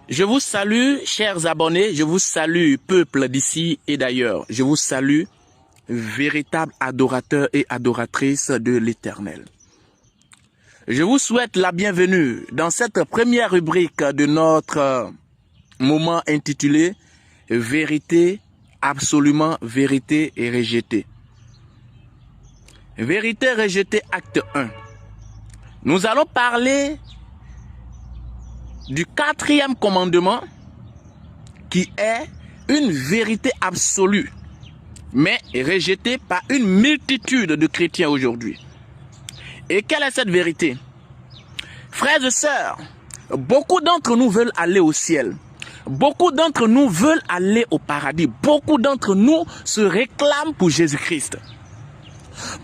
Je vous salue, chers abonnés, je vous salue, peuple d'ici et d'ailleurs. Je vous salue, véritables adorateurs et adoratrices de l'Éternel. Je vous souhaite la bienvenue dans cette première rubrique de notre moment intitulé « Vérité, absolument vérité et rejetée ». Vérité rejetée, acte 1. Nous allons parler du 4e commandement qui est une vérité absolue, mais rejetée par une multitude de chrétiens aujourd'hui. Et quelle est cette vérité? Frères et sœurs, beaucoup d'entre nous veulent aller au ciel. Beaucoup d'entre nous veulent aller au paradis. Beaucoup d'entre nous se réclament pour Jésus-Christ.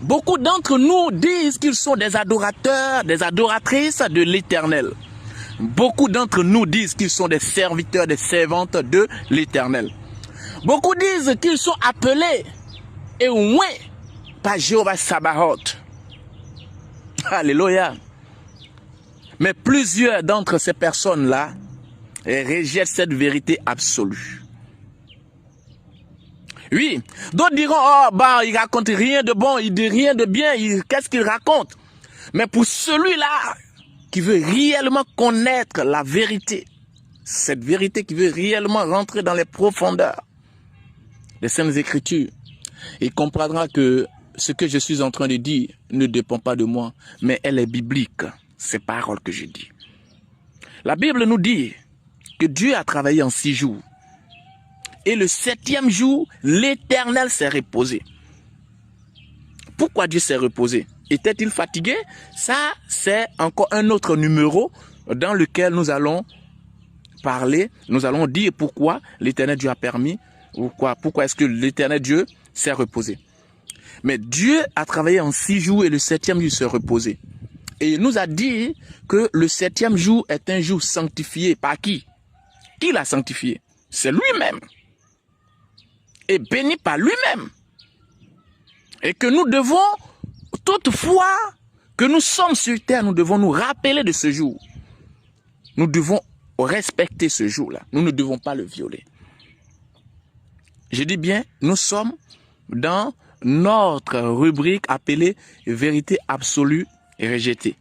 Beaucoup d'entre nous disent qu'ils sont des adorateurs, des adoratrices de l'Éternel. Beaucoup d'entre nous disent qu'ils sont des serviteurs, des servantes de l'Éternel. Beaucoup disent qu'ils sont appelés et oués par Jéhovah Sabaoth. Alléluia. Mais plusieurs d'entre ces personnes-là rejettent cette vérité absolue. Oui, d'autres diront, oh, bah, il raconte rien de bon, il dit rien de bien, qu'est-ce qu'il raconte? Mais pour celui-là qui veut réellement connaître la vérité, cette vérité qui veut réellement rentrer dans les profondeurs des Saintes Écritures, il comprendra que ce que je suis en train de dire ne dépend pas de moi, mais elle est biblique, ces paroles que je dis. La Bible nous dit que Dieu a travaillé en 6 jours. Et le 7e jour, l'Éternel s'est reposé. Pourquoi Dieu s'est reposé? Était-il fatigué? Ça, c'est encore un autre numéro dans lequel nous allons parler. Nous allons dire pourquoi l'Éternel Dieu a permis, pourquoi est-ce que l'Éternel Dieu s'est reposé. Mais Dieu a travaillé en 6 jours et le 7e jour s'est reposé. Et il nous a dit que le 7e jour est un jour sanctifié par qui? Qui l'a sanctifié? C'est lui-même. Et béni par lui-même. Et que nous devons, toutefois que nous sommes sur terre, nous devons nous rappeler de ce jour. Nous devons respecter ce jour-là. Nous ne devons pas le violer. Je dis bien, nous sommes dans notre rubrique appelée « Vérité absolue et rejetée ».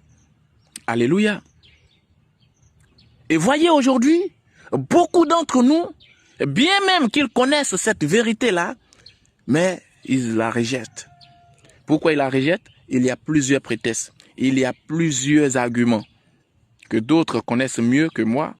Alléluia. Et voyez aujourd'hui, beaucoup d'entre nous, bien même qu'ils connaissent cette vérité-là, mais ils la rejettent. Pourquoi ils la rejettent? Il y a plusieurs prétextes. Il y a plusieurs arguments que d'autres connaissent mieux que moi.